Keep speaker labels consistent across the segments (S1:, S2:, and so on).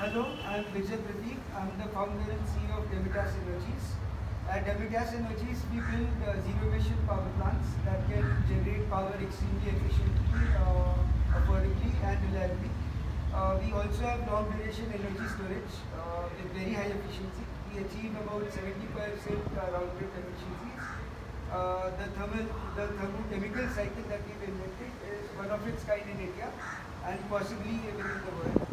S1: Hello, I'm Vijay Prateek. I'm the founder and CEO of Demitas Energies. At Demitas Energies, we build zero-emission power plants that can generate power extremely efficiently, affordably, and reliably. We also have long-duration energy storage with very high efficiency. We achieve about 70% round-trip efficiencies. The thermochemical cycle that we've invented is one of its kind in India and possibly even in the world.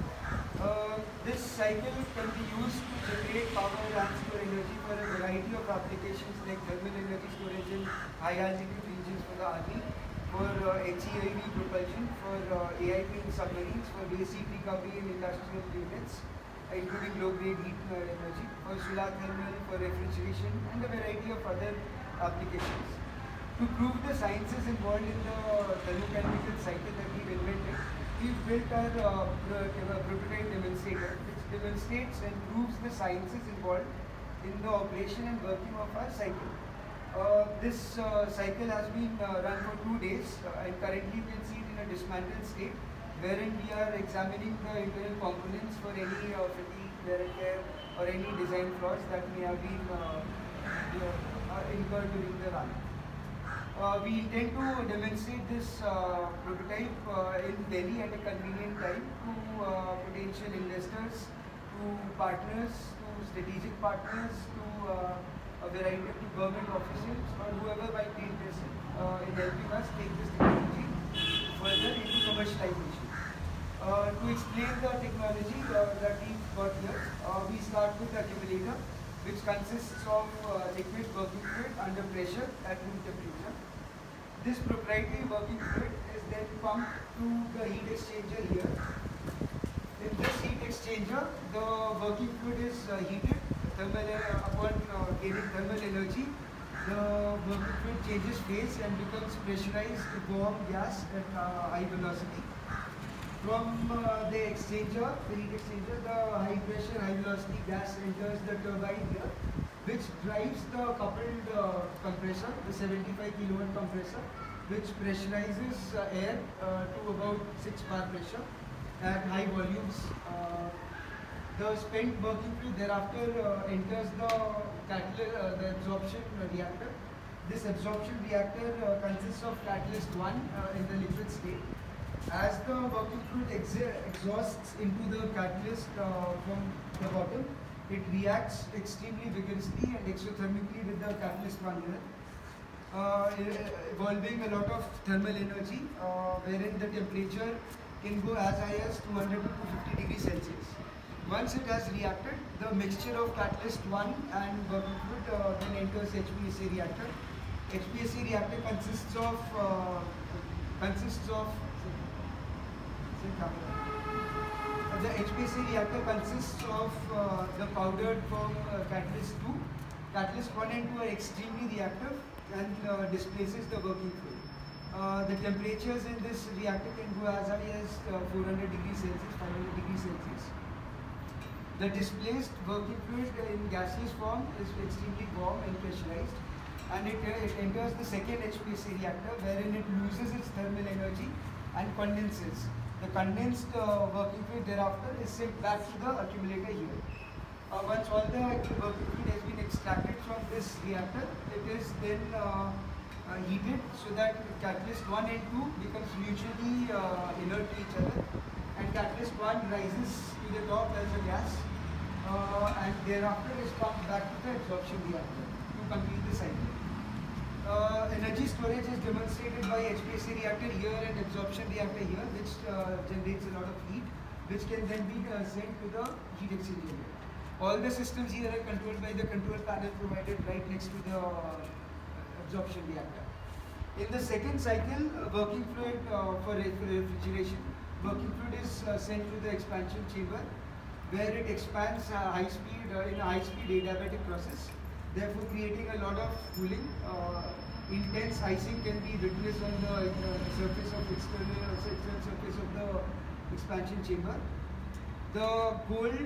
S1: This cycle can be used to generate power and store energy for a variety of applications like thermal energy storage in high altitude regions for the army, for HEIV propulsion, for AIP in submarines, for waste heat recovery in industrial units, including low-grade heat energy, for solar thermal, for refrigeration, and a variety of other applications. To prove the sciences involved in the thermochemical cycle that we've invented, we've built our prototype demonstrator, which demonstrates and proves the sciences involved in the operation and working of our cycle. This cycle has been run for 2 days, and currently you can see it in a dismantled state, wherein we are examining the internal components for any fatigue, wear and tear, or any design flaws that may have been incurred during the run. We intend to demonstrate this prototype in Delhi at a convenient time to potential investors, to partners, to strategic partners, to a variety of government officials, or whoever might be interested in helping us take this technology further into commercialization. To explain the technology that we've got here, we start with the accumulator, which consists of liquid working fluid under pressure at room temperature. This proprietary working fluid is then pumped to the heat exchanger here. In this heat exchanger, the working fluid is heated. Upon gaining thermal energy, the working fluid changes phase and becomes pressurized warm gas at high velocity. From the exchanger, the heat exchanger, the high pressure, high velocity gas enters the turbine here, which drives the coupled compressor, the 75 kilowatt compressor, which pressurizes air to about 6 bar pressure at high volumes. The spent working fluid thereafter enters the absorption reactor. This absorption reactor consists of catalyst 1 in the liquid state. As the working fluid exhausts into the catalyst from the bottom, it reacts extremely vigorously and exothermically with the catalyst 1 here, evolving a lot of thermal energy, wherein the temperature can go as high as 200 to 250 degrees Celsius. Once it has reacted, the mixture of catalyst 1 and working fluid then enters HPSA reactor. HPSA reactor consists of the HPSA reactor consists of the powdered form catalyst 2. Catalyst 1 and 2 are extremely reactive and displaces the working fluid. The temperatures in this reactor can go as high as 400 degrees Celsius, 500 degrees Celsius. The displaced working fluid in gaseous form is extremely warm and pressurized, and it enters the second HPSA reactor, wherein it loses its thermal energy and condenses. The condensed working fluid thereafter is sent back to the accumulator here. Once all the working fluid has been extracted from this reactor, it is then heated so that catalyst 1 and 2 becomes mutually inert to each other, and catalyst 1 rises to the top as a gas and thereafter is pumped back to the absorption reactor to complete the cycle. Energy storage is demonstrated by HPSA reactor here and absorption reactor here, which generates a lot of heat, which can then be sent to the heat exchanger. All the systems here are controlled by the control panel provided right next to the absorption reactor. In the second cycle, working fluid for refrigeration, working fluid is sent to the expansion chamber, where it expands in a high-speed adiabatic process, therefore creating a lot of cooling. Intense icing can be witnessed on the surface of external surface of the expansion chamber. The cold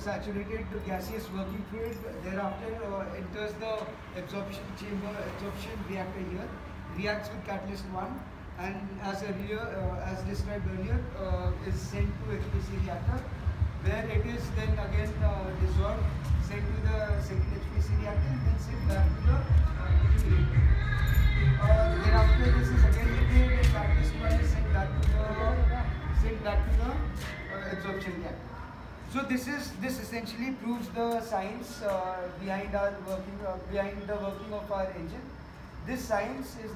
S1: saturated gaseous working fluid thereafter enters the absorption reactor here, reacts with catalyst 1, and as described earlier, is sent to HPSA reactor, where it is then again dissolved, sent to the second HPC reactor, and then sent back to the incubator. Thereafter, this is again repeated, and catalyst 1 is sent back to the absorption reactor. So this essentially proves the science behind the working of our engine. This science is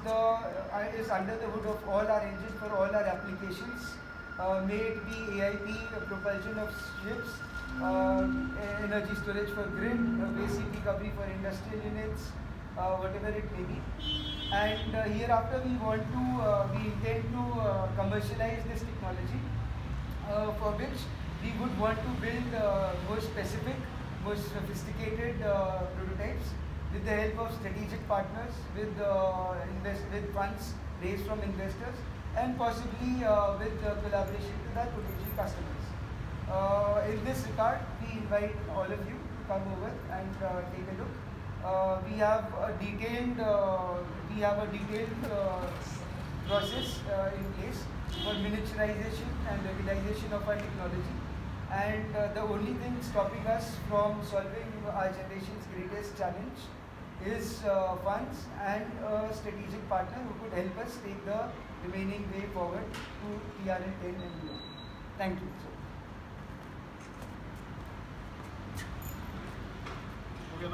S1: under the hood of all our engines for all our applications. May it be AIP, propulsion of ships, energy storage for grid, waste heat recovery for industrial units, whatever it may be. And hereafter we intend to commercialize this technology, for which we would want to build more specific, more sophisticated prototypes with the help of strategic partners, with funds raised from investors, and possibly with collaboration with our potential customers. In this regard, we invite all of you to come over and take a look. We have a detailed process in place for miniaturization and localization of our technology. And the only thing stopping us from solving our generation's greatest challenge is funds and a strategic partner who could help us take the remaining way forward to TRL-10 and beyond. Thank you.
S2: Okay,